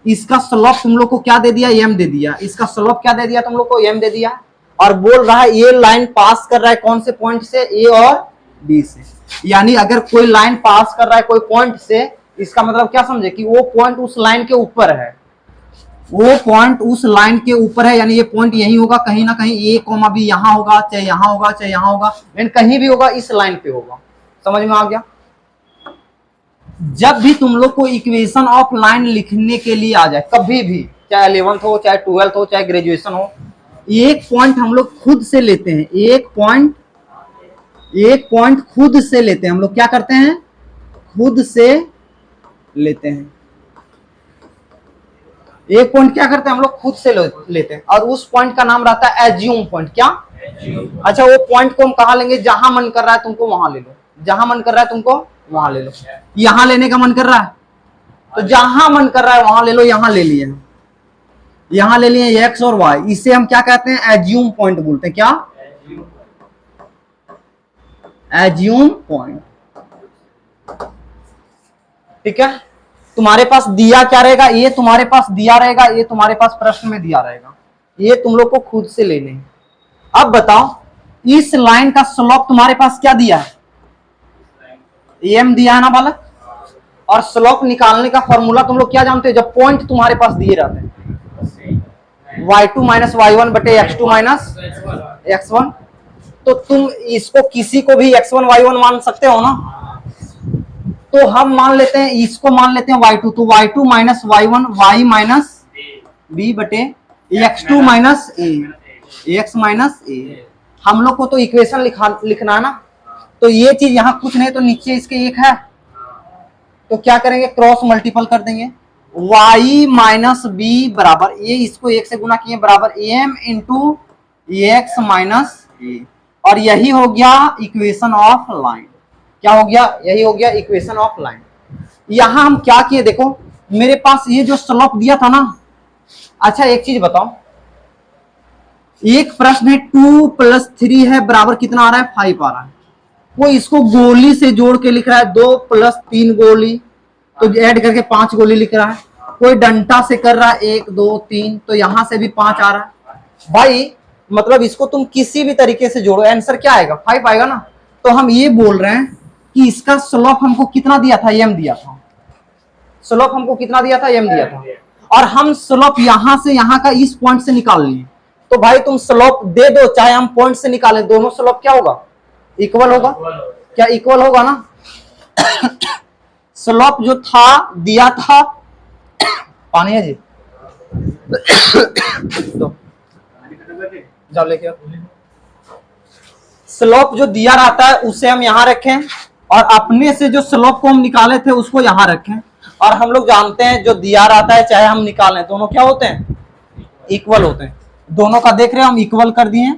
इसका स्लोप तुम लोग को क्या दे दिया? m दे दिया। इसका स्लोप क्या दे दिया तुम लोग को? m दे दिया। और बोल रहा है ये लाइन पास कर रहा है कौन से पॉइंट से? a और b से। यानी अगर कोई लाइन पास कर रहा है कोई पॉइंट से, इसका मतलब क्या समझे कि वो पॉइंट उस लाइन के ऊपर है। वो पॉइंट उस लाइन के ऊपर है, यानी ये पॉइंट यही होगा कहीं ना कहीं। a कॉमा b यहां होगा, चाहे यहां होगा, चाहे यहां होगा, लेकिन कहीं भी होगा इस लाइन पे होगा। समझ में आ गया? जब भी तुम लोग को इक्वेशन ऑफ लाइन लिखने के लिए आ जाए, कभी भी, चाहे 11th हो, चाहे 12th हो, चाहे ग्रेजुएशन हो, एक पॉइंट हम लोग खुद से लेते हैं। एक पॉइंट खुद से लेते हैं हम लोग। क्या करते हैं? खुद से लेते हैं। एक पॉइंट क्या करते हैं हम लोग? खुद से लेते हैं, और उस पॉइंट का नाम रहता है एज्यूम पॉइंट। क्या? अच्छा, वो पॉइंट को हम कहां लेंगे? जहां मन कर रहा है तुमको वहां ले लो। जहां मन कर रहा है तुमको वहां ले लो। यहां लेने का मन कर रहा है तो जहां मन कर रहा है वहां ले लो। यहां ले लिए, यहां ले लिए एक्स और वाई। इसे हम क्या कहते हैं? एज्यूम पॉइंट बोलते हैं। क्या? Assume point. ठीक है, तुम्हारे पास दिया क्या रहेगा? ये तुम्हारे पास दिया रहेगा, ये तुम्हारे पास प्रश्न में दिया रहेगा। ये तुम लोग को खुद से लेने हैं। अब बताओ, इस लाइन का स्लोप तुम्हारे पास क्या दिया है, एम दिया है ना बालक। और स्लोप निकालने का फॉर्मूला तुम लोग क्या जानते हो, जब पॉइंट तुम्हारे पास दिए रहते हैं, y2 माइनस y1 बटे x2 माइनस x1। तो तुम इसको किसी को भी x1 y1 मान सकते हो ना। तो हम मान लेते हैं, इसको मान लेते हैं y2, तो y2 minus y1 y minus b बटे x2 minus a x minus a। हम लोग को तो इक्वेशन लिखना है ना। तो ये चीज यहाँ कुछ नहीं, तो नीचे इसके एक है, तो क्या करेंगे, क्रॉस मल्टीपल कर देंगे। y माइनस बी बराबर, ये इसको एक से गुना किए, बराबर m इंटू एक्स माइनस ए। और यही हो गया इक्वेशन ऑफ लाइन। क्या हो गया, यही हो गया इक्वेशन ऑफ लाइन। यहां हम क्या किए, देखो मेरे पास ये जो स्लोप दिया था ना। अच्छा एक चीज बताओ, एक प्रश्न है 2 + 3 है बराबर कितना आ रहा है, 5 आ रहा है। वो इसको गोली से जोड़ के लिख रहा है, 2 + 3 गोली, तो ऐड करके 5 गोली लिख रहा है। कोई डंटा से कर रहा है 1 2 3, तो यहां से भी 5 आ रहा है भाई। मतलब इसको तुम किसी भी तरीके से जोड़ो, आंसर क्या आएगा, 5 आएगा ना। तो हम ये बोल रहे हैं कि इसका स्लोप हमको कितना दिया था, m दिया था। स्लोप हमको कितना दिया था, m दिया था। और हम स्लोप यहां से यहां का इस पॉइंट से निकाल लिए। तो भाई तुम स्लोप दे दो, चाहे हम पॉइंट से निकालें, दोनों स्लोप क्या होगा, इक्वल होगा। क्या इक्वल होगा ना। स्लोप जो था दिया था, पानी है जी तो जाओ लेके आओ। स्लोप जो दिया रहता है उसे हम यहां रखें, और अपने से जो स्लोप को हम निकाले थे उसको यहां रखें। और हम लोग जानते हैं जो दिया रहता है चाहे हम निकालें, दोनों क्या होते हैं, इक्वल होते हैं। दोनों का देख रहे हैं हम इक्वल कर दिए।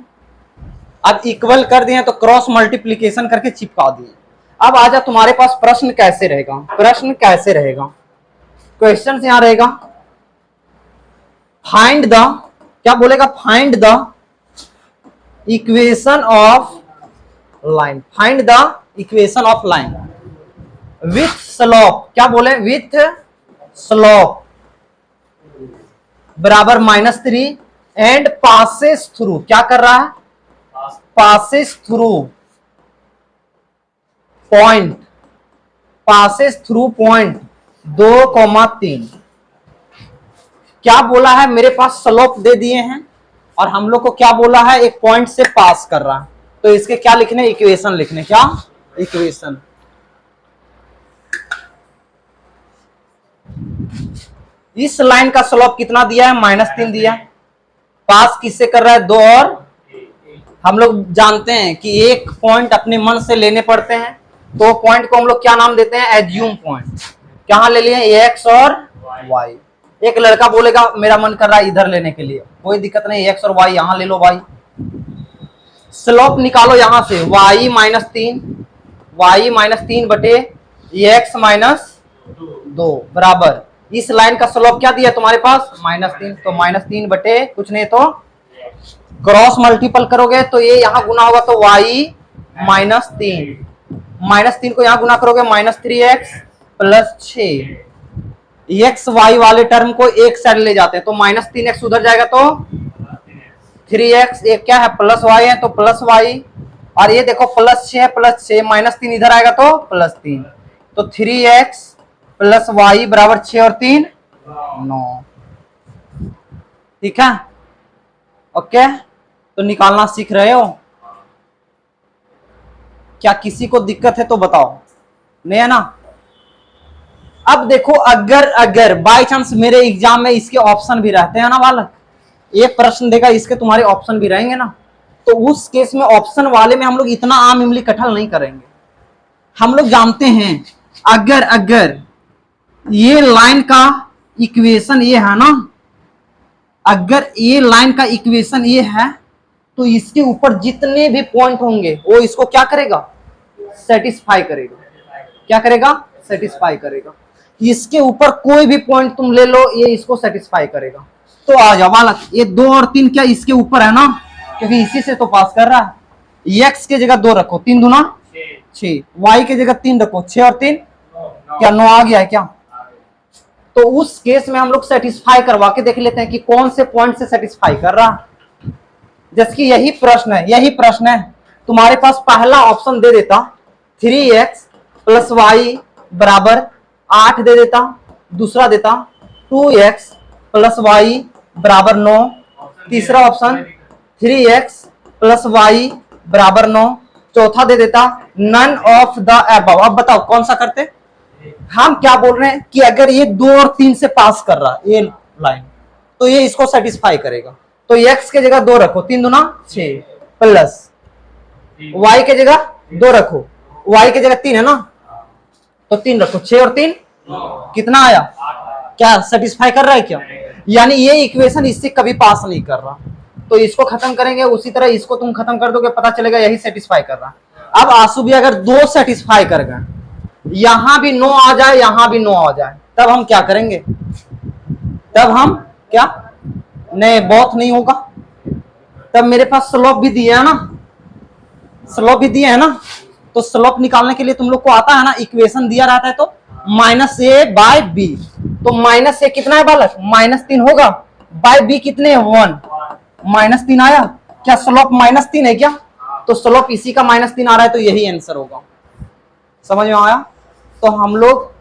अब इक्वल कर दिए तो क्रॉस मल्टीप्लीकेशन करके चिपका दिए। अब आजा तुम्हारे पास प्रश्न कैसे रहेगा, प्रश्न कैसे रहेगा, क्वेश्चन यहां रहेगा, फाइंड द, क्या बोलेगा, find the equation of line, find the equation of line with slope, क्या बोले, विथ स्लोप बराबर -3 एंड पासेस थ्रू, क्या कर रहा है, passes through point, passes through point 2,3। क्या बोला है, मेरे पास स्लोप दे दिए हैं और हम लोग को क्या बोला है, एक पॉइंट से पास कर रहा है। तो इसके क्या लिखने, इक्वेशन लिखने, क्या इक्वेशन। इस लाइन का स्लोप कितना दिया है, -3 दिया है। पास किससे कर रहा है, 2 और। हम लोग जानते हैं कि एक पॉइंट अपने मन से लेने पड़ते हैं, तो पॉइंट को हम लोग क्या नाम देते हैं, एज्यूम पॉइंट। कहां ले लिए, x और y। एक लड़का बोलेगा मेरा मन कर रहा है इधर लेने के लिए, कोई दिक्कत नहीं, x और y यहां ले लो भाई। स्लोप निकालो यहां से, y -3 बटे x -2 बराबर, इस लाइन का स्लोप क्या दिया तुम्हारे पास, -3। तो -3 बटे कुछ नहीं तो क्रॉस मल्टीपल करोगे तो ये यहां गुना होगा, तो y -3 को यहां गुना करोगे, -3x + 6। x y वाले टर्म को एक साइड ले जाते हैं, तो -3x उधर जाएगा तो 3x, एक क्या है +y है तो +y। और ये देखो +6 है, +6 -3 इधर आएगा तो +3, तो 3x + y बराबर 6 और 3 9। ठीक है, ओके। तो निकालना सीख रहे हो, क्या किसी को दिक्कत है तो बताओ, नहीं है ना। अब देखो अगर बाय चांस मेरे एग्जाम में इसके ऑप्शन भी रहते हैं ना बालक, एक प्रश्न देगा इसके तुम्हारे ऑप्शन भी रहेंगे ना, तो उस केस में ऑप्शन वाले में हम लोग इतना आम इमली कटहल नहीं करेंगे। हम लोग जानते हैं अगर ये लाइन का इक्वेशन ये है ना, अगर ये लाइन का इक्वेशन ये है, तो इसके ऊपर जितने भी पॉइंट होंगे वो इसको क्या करेगा, सेटिस्फाई करेगा। क्या करेगा, सेटिस्फाई करेगा। इसके ऊपर कोई भी पॉइंट तुम ले लो, ये इसको सेटिस्फाई करेगा। तो आ जाओ बालक, ये 2 और 3 क्या इसके ऊपर है ना, क्योंकि इसी से तो पास कर रहा है। x के जगह 2 रखो, 3 दूना 6, y के जगह 3 रखो, 6 और 3 क्या 9 आ गया है क्या। तो उस केस में हम लोग सेटिस्फाई करवा के देख लेते हैं कि कौन से पॉइंट से सेटिस्फाई कर रहा। जैसे कि यही प्रश्न है, तुम्हारे पास पहला ऑप्शन दे देता 3x प्लस वाई बराबर 8 दे देता, दूसरा देता 2x प्लस वाई बराबर 9, तीसरा ऑप्शन 3x प्लस वाई बराबर 9, चौथा दे देता नन ऑफ द अबव। अब बताओ कौन सा करते? हम क्या बोल रहे हैं कि अगर ये 2 और 3 से पास कर रहा ये लाइन तो ये इसको सेटिस्फाई करेगा। तो x के जगह 2 रखो, 3 दूना 6 प्लस y के जगह 2 रखो, y के जगह 3 है ना तो 3 रखो, 6 और 3 कितना आया? क्या सेटिस्फाई कर रहा है क्या? यानी ये इक्वेशन इससे कभी पास नहीं कर रहा। तो इसको खत्म करेंगे, उसी तरह इसको तुम खत्म कर दोगे, पता चलेगा यही सेटिस्फाई कर रहा। अब आंसू भी अगर 2 सेटिस्फाई कर गए, यहां भी 9 आ जाए यहां भी 9 आ जाए, तब हम क्या करेंगे? तब हम क्या नहीं, बहुत नहीं होगा। तब मेरे पास स्लोप भी दिया है ना, स्लोप भी दिया है ना, तो स्लोप निकालने के लिए तुम लोग को आता है ना, इक्वेशन दिया रहता है तो -a बाय b, तो -a कितना है बालक? -3 होगा, बाय b कितने 1, -3 आया। क्या स्लोप -3 है क्या? तो स्लोप इसी का -3 आ रहा है, तो यही आंसर होगा। समझ में आया? तो हम लोग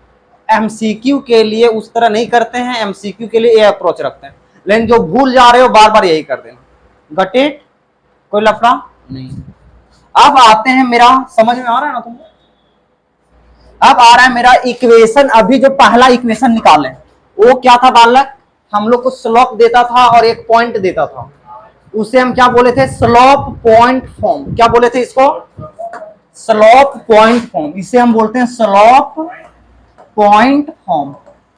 एमसीक्यू के लिए उस तरह नहीं करते हैं, एमसीक्यू के लिए ये अप्रोच रखते हैं, लेकिन जो भूल जा रहे हो बार बार यही कर देना। Got it? कोई लफड़ा नहीं। अब आते हैं, मेरा समझ में आ रहा है ना तुमको? अब आ रहा है मेरा इक्वेशन। अभी जो पहला इक्वेशन निकाले वो क्या था बालक? हम लोग को स्लोप देता था और एक पॉइंट देता था, उसे हम क्या बोले थे? Slope point form. क्या बोले थे इसको? Slope point form. इसे हम बोलते हैं स्लोप पॉइंट फॉर्म।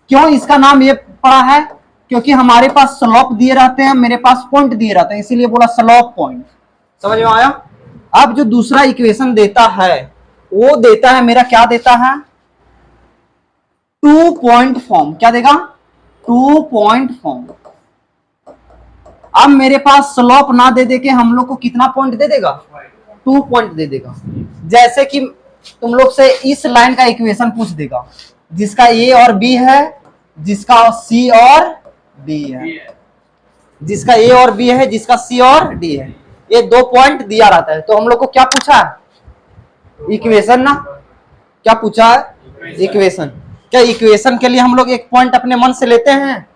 क्यों इसका नाम ये पड़ा है? क्योंकि हमारे पास स्लोप दिए रहते हैं, मेरे पास पॉइंट दिए रहते हैं, इसीलिए बोला स्लोप पॉइंट। समझ में आया? अब जो दूसरा इक्वेशन देता है वो देता है मेरा, क्या देता है? 2 पॉइंट फॉर्म। क्या देगा? 2 पॉइंट फॉर्म। अब मेरे पास स्लोप ना दे दे के हम लोग को कितना पॉइंट दे देगा? 2 पॉइंट दे देगा। जैसे कि तुम लोग से इस लाइन का इक्वेशन पूछ देगा जिसका ए और बी है, जिसका सी और डी है, जिसका ए और बी है, जिसका सी और डी है, ये 2 पॉइंट दिया रहता है। तो हम लोग को क्या पूछा है? इक्वेशन ना। क्या पूछा है? इक्वेशन। क्या इक्वेशन के लिए हम लोग एक पॉइंट अपने मन से लेते हैं?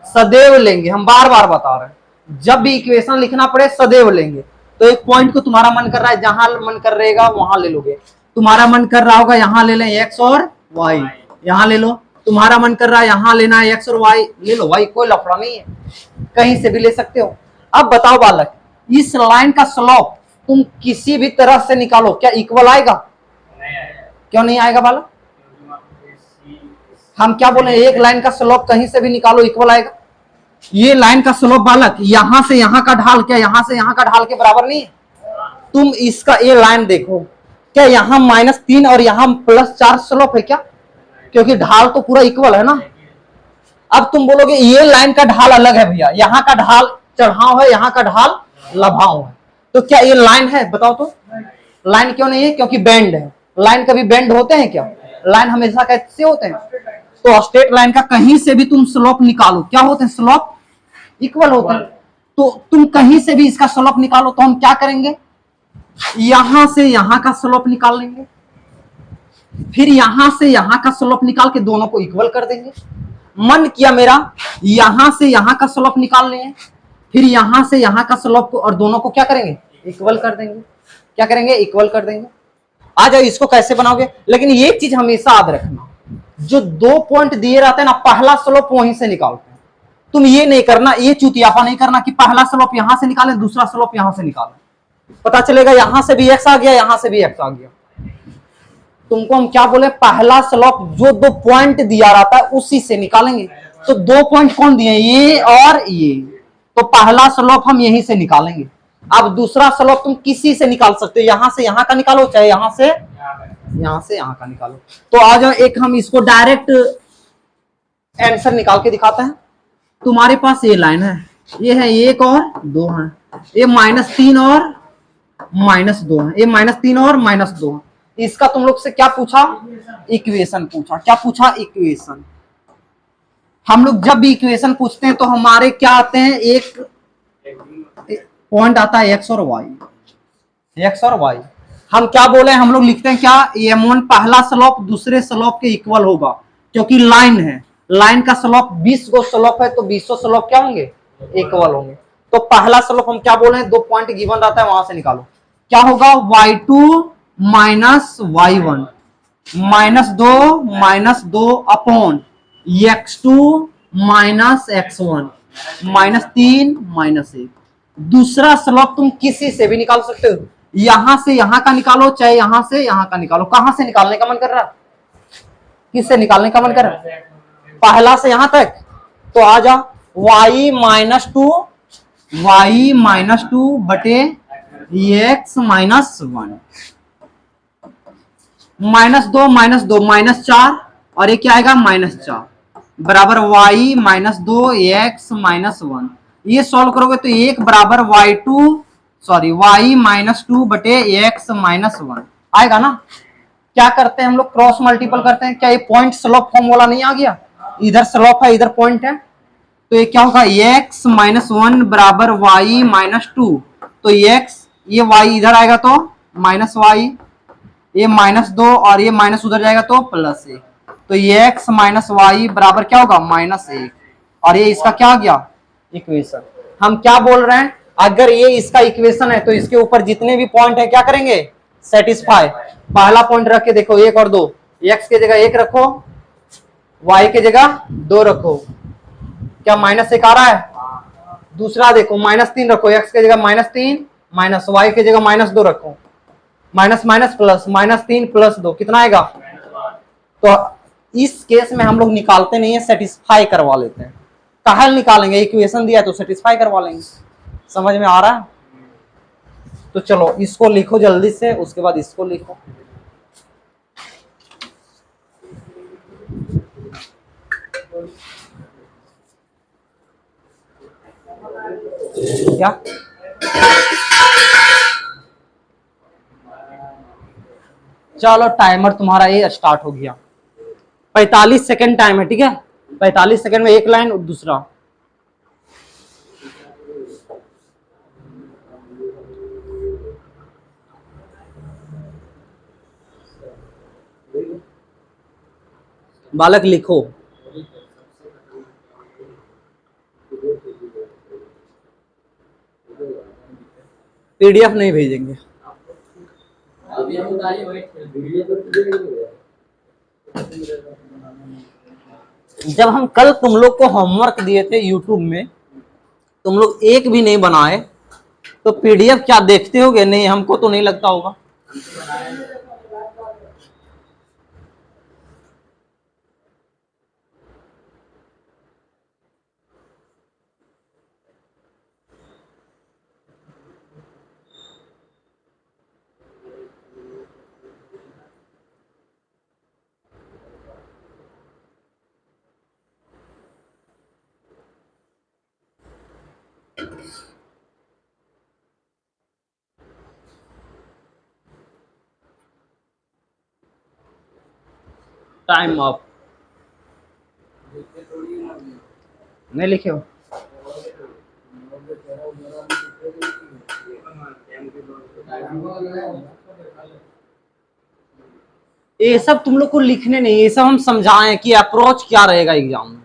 सदैव लेंगे। हम बार बार बता रहे हैं, जब भी इक्वेशन लिखना पड़े सदैव लेंगे। तो एक पॉइंट को तुम्हारा मन कर रहा है, जहां मन कर रहेगा वहां ले लोगे। तुम्हारा मन कर रहा होगा यहां ले लें एक्स और वाई, यहां ले लो। तुम्हारा मन कर रहा है यहां लेना है एक्स और वाई, ले लो भाई, कोई लफड़ा नहीं है, कहीं से भी ले सकते हो। अब बताओ बालक, इस लाइन का स्लोप तुम किसी भी तरह से निकालो, क्या इक्वल आएगा? क्यों नहीं आएगा बालक? हम क्या बोले? एक लाइन का स्लोप कहीं से भी निकालो इक्वल आएगा। ये लाइन का स्लोप बालक यहां से यहां का ढाल, क्या यहां से यहां का ढाल के बराबर नहीं है? तुम इसका ये लाइन देखो, क्या यहां -3 और यहां +4 स्लोप है क्या? क्योंकि ढाल तो पूरा इक्वल है ना। अब तुम बोलोगे ये लाइन का ढाल अलग है भैया, यहाँ का ढाल चढ़ाव है, यहाँ का ढाल लभाव है, तो क्या ये लाइन है? बताओ तो। लाइन क्यों नहीं है? क्योंकि बेंड है। लाइन कभी बेंड होते हैं क्या? लाइन हमेशा कैसे होते हैं? तो स्ट्रेट लाइन का कहीं से भी तुम स्लोप निकालो, क्या होते हैं? स्लोप इक्वल होते हैं। तो तुम कहीं से भी इसका स्लोप निकालो, तो हम क्या करेंगे? यहां से यहां का स्लोप निकाल लेंगे, फिर यहां से यहां का स्लोप निकाल के दोनों को इक्वल कर देंगे। मन किया मेरा यहां से यहां का स्लोप निकाल लेंगे, फिर यहां से यहां का स्लोप को और दोनों को क्या करेंगे? इक्वल कर देंगे। क्या करेंगे? इक्वल कर देंगे। आ जाओ, इसको कैसे बनाओगे? लेकिन ये चीज हमेशा याद रखना, जो 2 पॉइंट दिए रहते हैं ना, पहला स्लोप वहीं से निकालते हैं। तुम ये नहीं करना, ये चुतियापा नहीं करना कि पहला स्लोप यहां से निकालें दूसरा स्लोप यहां से निकालें। पता चलेगा यहां से भी एक्स आ गया, यहां से भी एक्स आ गया। तुमको हम क्या बोले? पहला स्लोप जो 2 पॉइंट दिया रहता है उसी से निकालेंगे। तो 2 पॉइंट कौन दिए? ये और ये, तो पहला स्लोप हम यहीं से निकालेंगे। अब दूसरा स्लोप तुम किसी से निकाल सकते हो, यहां से यहां का निकालो, चाहे यहां से यहां का निकालो। तो आ जाओ, एक हम इसको डायरेक्ट आंसर निकाल के दिखाते हैं। तुम्हारे पास ये लाइन है, ये है 1 और 2 है, ये -3 और -2 है, ये -3 और -2 है। इसका तुम लोग से क्या पूछा? इक्वेशन पूछा। क्या पूछा? इक्वेशन। हम लोग जब भी इक्वेशन पूछते हैं तो हमारे क्या आते हैं? एक पॉइंट आता है एक्स और वाई, एक्स और वाई। हम क्या बोले, हम लोग लिखते हैं क्या, m1 पहला स्लोप दूसरे स्लोप के इक्वल होगा, क्योंकि लाइन है, लाइन का स्लोप 20 गो स्लोप है, तो 20 स्लोप क्या होंगे, इक्वल होंगे। तो पहला स्लोप हम क्या बोले, 2 पॉइंट गिवन रहता है, वहां से निकालो। क्या होगा, y2 minus y1 -2 upon x2 minus x1 -3 -1। दूसरा स्लोप तुम किसी से भी निकाल सकते हो, यहां से यहां का निकालो, चाहे यहां से यहां का निकालो। कहां से निकालने का मन कर रहा है, किससे निकालने का मन कर रहा है, पहला से यहां तक। तो आ जा, y-2 बटे x -1 -2 -4, और ये क्या आएगा -4 बराबर y-2 x -1। ये सॉल्व करोगे तो एक बराबर y-2 बटे x -1 आएगा ना। क्या करते हैं हम लोग, क्रॉस मल्टीपल करते हैं। क्या ये पॉइंट स्लोप फॉर्मूला नहीं आ गया, इधर स्लोप है इधर पॉइंट है, तो ये क्या होगा, x -1 बराबर y-2। तो x, ये y इधर आएगा तो -y, ये -2 और ये माइनस उधर जाएगा तो +1। तो ये x -y बराबर क्या होगा, -1। और ये इसका क्या आ गया, इक्वेशन। हम क्या बोल रहे हैं, अगर ये इसका इक्वेशन है तो इसके ऊपर जितने भी पॉइंट है क्या करेंगे, सेटिस्फाई। पहला पॉइंट रख के देखो 1 और 2, x के जगह 1 रखो, y के जगह 2 रखो, क्या -1 आ रहा है। दूसरा देखो -3 रखो, x के जगह -3 माइनस y के जगह -2 रखो, माइनस माइनस प्लस, -3 + 2 कितना आएगा। तो इस केस में हम लोग निकालते नहीं है, सेटिस्फाई करवा लेते हैं। काहे निकालेंगे, इक्वेशन दिया है तो सेटिस्फाई करवा लेंगे। समझ में आ रहा है। तो चलो इसको लिखो जल्दी से, उसके बाद इसको लिखो। क्या, चलो टाइमर तुम्हारा ये स्टार्ट हो गया। 45 सेकंड टाइम है, ठीक है। 45 सेकंड में एक लाइन और दूसरा। बालक लिखो। पीडीएफ नहीं भेजेंगे। जब हम कल तुम लोग को होमवर्क दिए थे यूट्यूब में, तुम लोग एक भी नहीं बनाए, तो पीडीएफ क्या देखते होगे, नहीं हमको तो नहीं लगता होगा। Time up. नहीं लिखे हो, ये सब तुम लोग को लिखने नहीं, ये सब हम समझाएं कि अप्रोच क्या रहेगा एग्जाम में।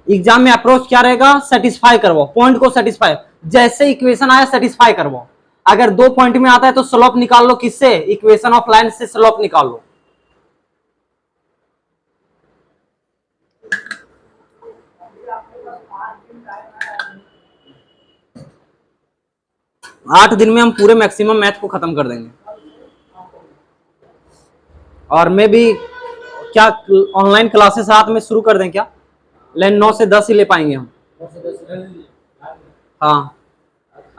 एग्जाम में अप्रोच क्या रहेगा, सेटिस्फाई करवाओ, पॉइंट को सेटिस्फाई, जैसे इक्वेशन आया सेटिस्फाई करवाओ। अगर 2 पॉइंट में आता है तो स्लोप निकाल लो, किससे, इक्वेशन ऑफ लाइन से स्लोप निकाल लो। आठ दिन में हम पूरे मैक्सिमम मैथ को खत्म कर देंगे। और मैं भी क्या ऑनलाइन क्लासेस रात में शुरू कर दें क्या, लेकिन 9 से 10 ही ले पाएंगे हम। हाँ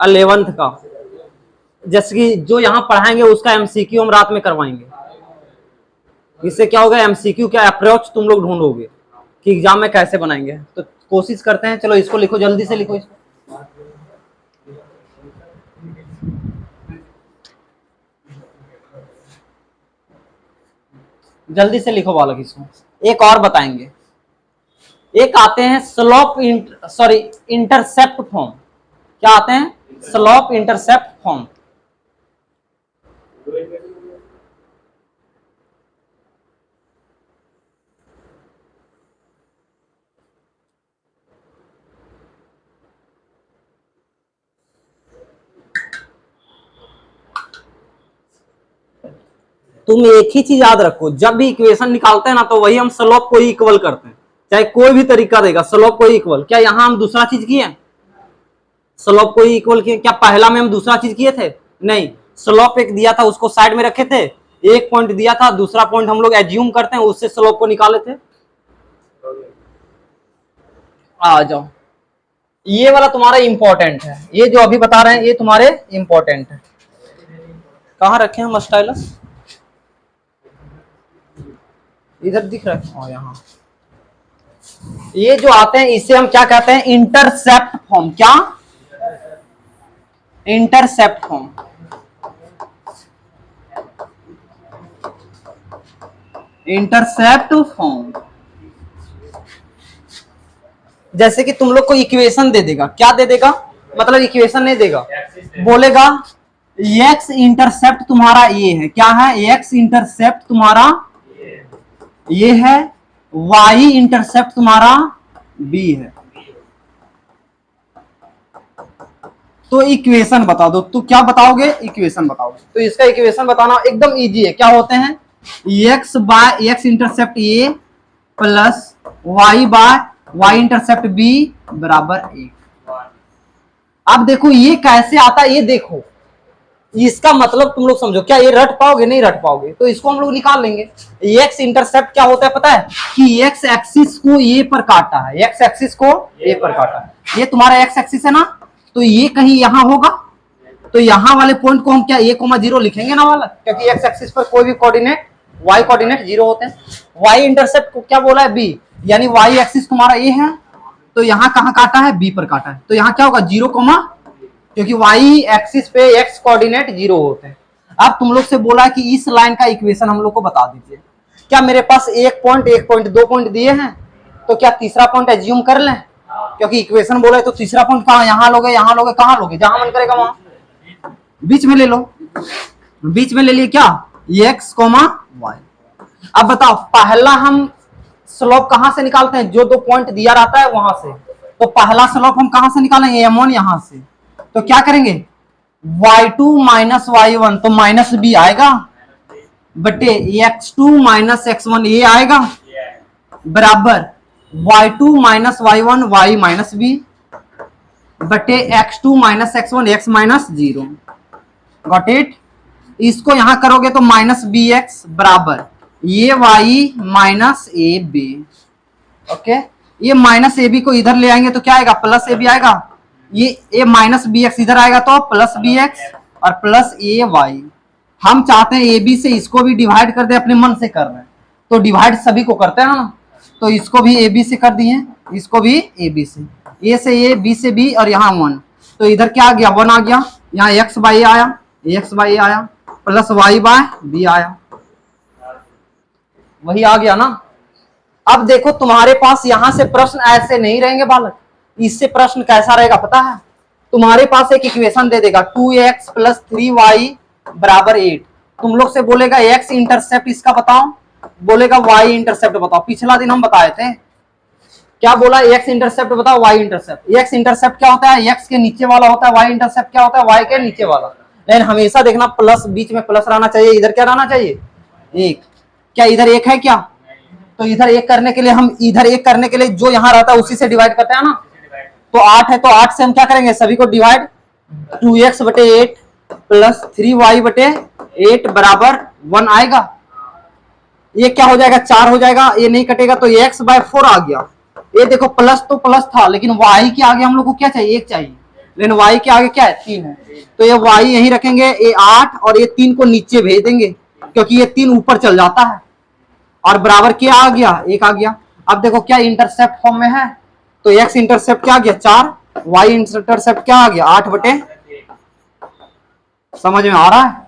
11th का, जैसे कि जो यहाँ पढ़ाएंगे उसका एमसीक्यू हम रात में करवाएंगे। इससे क्या होगा, एमसीक्यू का अप्रोच तुम लोग ढूंढोगे कि एग्जाम में कैसे बनाएंगे। तो कोशिश करते हैं, चलो इसको लिखो, जल्दी से लिखो इसको। जल्दी से लिखो बालक इसको। एक और बताएंगे, एक आते हैं स्लोप, सॉरी इंटरसेप्ट फॉर्म। क्या आते हैं, स्लोप इंटरसेप्ट फॉर्म। तुम एक ही चीज याद रखो, जब भी इक्वेशन निकालते हैं ना तो वही हम स्लोप को ही इक्वल करते हैं, चाहे कोई भी तरीका देगा स्लोप को ही इक्वल। क्या यहां हम दूसरा चीज किए, स्लोप को ही इक्वल किए? क्या पहला में हम दूसरा चीज किए थे? नहीं, स्लोप एक दिया था उसको साइड में रखे थे, एक पॉइंट दिया था, दूसरा पॉइंट हम लोग एज्यूम करते हैं उससे स्लोप को निकाले थे। आ जाओ, ये वाला तुम्हारा इंपॉर्टेंट है, ये जो अभी बता रहे हैं ये तुम्हारे इंपॉर्टेंट है। कहाँ रखे हम स्टाइलस? इधर दिख रहा है, हाँ यहाँ। ये जो आते हैं इसे हम क्या कहते हैं, इंटरसेप्ट फॉर्म। क्या? Intercept form. Intercept form. जैसे कि तुम लोग को इक्वेशन दे देगा, क्या दे देगा, मतलब इक्वेशन नहीं देगा, बोलेगा एक्स इंटरसेप्ट तुम्हारा ये है, क्या है, एक्स इंटरसेप्ट तुम्हारा ये है, वाई इंटरसेप्ट तुम्हारा बी है। तो इक्वेशन बता दो, तो क्या बताओगे, इक्वेशन बताओगे। तो इसका इक्वेशन बताना एकदम इजी है, क्या होते हैं, x by x intercept a plus y by y intercept b बराबर 1। अब देखो ये कैसे आता है, ये देखो, इसका मतलब तुम लोग समझो, क्या ये रट पाओगे, नहीं रट पाओगे, तो इसको हम लोग निकाल लेंगे। एक्स इंटरसेप्ट क्या होता है पता है, कि एक्स एक्सिस को ए पर काटा है, एक्स एक्सिस को ए पर काटा है, ये तुम्हारा एक्स एक्सिस है ना, तो ये कहीं यहां होगा, तो यहां वाले पॉइंट को हम क्या ए कोमा जीरो लिखेंगे ना वाला, क्योंकि एक्स एक्सिस पर कोई भी कोऑर्डिनेट वाई कोऑर्डिनेट जीरो होते हैं। वाई इंटरसेप्ट को क्या बोला है, बी, यानी वाई एक्सिस तुम्हारा ए है, तो यहां कहां काटा है, बी पर काटा है, तो यहां क्या होगा, जीरो कोमा, क्योंकि वाई एक्सिस पे एक्स कोऑर्डिनेट जीरो होते हैं। अब तुम लोग से बोला है कि इस लाइन का इक्वेशन हम लोग को बता दीजिए। क्या मेरे पास एक पॉइंट दो पॉइंट दिए हैं, तो क्या तीसरा पॉइंट एज्यूम कर लें, क्योंकि इक्वेशन बोला है, तो तीसरा पॉइंट कहां, यहां लोगे, यहां लोगे, कहां लोगे, जहां मन करेगा वहां, बीच में ले लो, बीच में ले लिए क्या, एक्स कोमा वाई। अब बताओ, पहला हम स्लोप कहां से निकालते हैं, जो दो पॉइंट दिया रहता है वहां से, तो पहला स्लोप हम कहां से निकालेंगे, m1 यहां से, तो क्या करेंगे, y2 माइनस y1, तो माइनस बी आएगा, बटे x2 माइनस x1 ये आएगा, बराबर y2 minus y1 y minus B, बटे x2 minus x1 x minus zero. Got it? इसको यहां करोगे तो माइनस बी एक्स बराबर ये y minus A B. Okay, ये माइनस ए बी को इधर ले आएंगे तो क्या आएगा, प्लस ए बी आएगा, ये माइनस बी एक्स इधर आएगा तो प्लस बी एक्स और प्लस ए वाई। हम चाहते हैं ए बी से इसको भी डिवाइड कर दे, अपने मन से कर रहे हैं तो डिवाइड सभी को करते हैं ना, तो इसको भी ए बी से कर दिए, इसको भी ए बी से ए बी से बी, और यहाँ 1, तो इधर क्या आ गया, 1 आ गया, यहाँ एक्स बाई आया, एक्स बाई आया, प्लस वाई बाय बी आया, वही आ गया ना। अब देखो तुम्हारे पास यहां से प्रश्न ऐसे नहीं रहेंगे बालक, इससे प्रश्न कैसा रहेगा पता है, तुम्हारे पास एक इक्वेशन दे देगा 2x प्लस 3y बराबर 8, तुम लोग से बोलेगा x इंटरसेप्ट इसका बताओ, बोलेगा y इंटरसेप्ट बताओ। पिछला दिन हम बताए थे, क्या बोला, x इंटरसेप्ट बताओ, y इंटरसेप्ट। x इंटरसेप्ट क्या होता है, x के नीचे वाला होता है, y इंटरसेप्ट क्या होता है, y के नीचे वाला। लेकिन हमेशा देखना प्लस, बीच में प्लस रहना चाहिए, इधर क्या रहना चाहिए, एक। क्या इधर एक है क्या, तो इधर एक करने के लिए हम इधर एक करने के लिए जो यहां रहता है उसी से डिवाइड करते हैं ना, तो 8 है, तो 8 से हम क्या करेंगे, सभी को डिवाइड, 2x बटे 8 प्लस 3y बटे 8 बराबर 1 आएगा, ये क्या हो जाएगा, 4 हो जाएगा, ये नहीं कटेगा तो x बाय 4 आ गया। ये देखो प्लस तो प्लस था, लेकिन y के आगे हम लोग को क्या चाहिए, 1 चाहिए, लेकिन y के आगे क्या है, 3 है, तो ये y यहीं रखेंगे, ये 8 और ये 3 को नीचे भेज देंगे, क्योंकि ये 3 ऊपर चल जाता है, और बराबर क्या आ गया, 1 आ गया। अब देखो क्या इंटरसेप्ट फॉर्म में है, तो x इंटरसेप्ट क्या आ गया 4, y इंटरसेप्ट क्या आ गया 8 बटे, समझ में आ रहा है।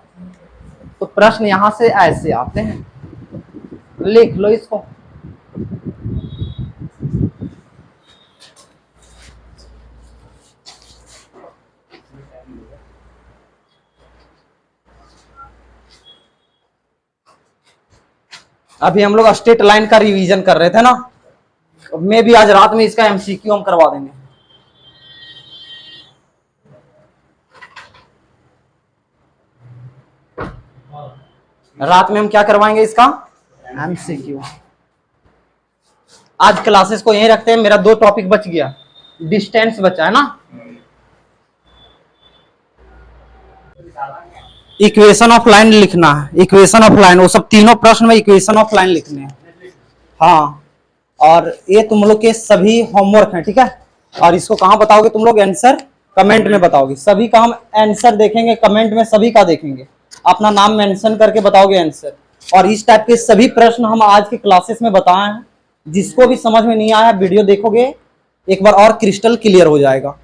तो प्रश्न यहां से ऐसे आते हैं, लिख लो इसको। अभी हम लोग स्ट्रेट लाइन का रिवीजन कर रहे थे ना, मैं भी आज रात में इसका एमसीक्यू हम करवा देंगे। रात में हम क्या करवाएंगे इसका एमसीक्यू। आज क्लासेस को यहीं रखते हैं। मेरा 2 टॉपिक बच गया, डिस्टेंस बचा है ना, इक्वेशन ऑफ लाइन लिखना है, इक्वेशन ऑफ लाइन, वो सब तीनों प्रश्न में इक्वेशन ऑफ लाइन लिखने हैं। हाँ, और ये तुम लोग के सभी होमवर्क हैं, ठीक है। और इसको कहाँ बताओगे तुम लोग, आंसर कमेंट में बताओगे। सभी का हम आंसर देखेंगे कमेंट में, सभी का देखेंगे, अपना नाम मेंशन करके बताओगे आंसर। और इस टाइप के सभी प्रश्न हम आज के क्लासेस में बताए हैं। जिसको भी समझ में नहीं आया वीडियो देखोगे एक बार और क्रिस्टल क्लियर हो जाएगा।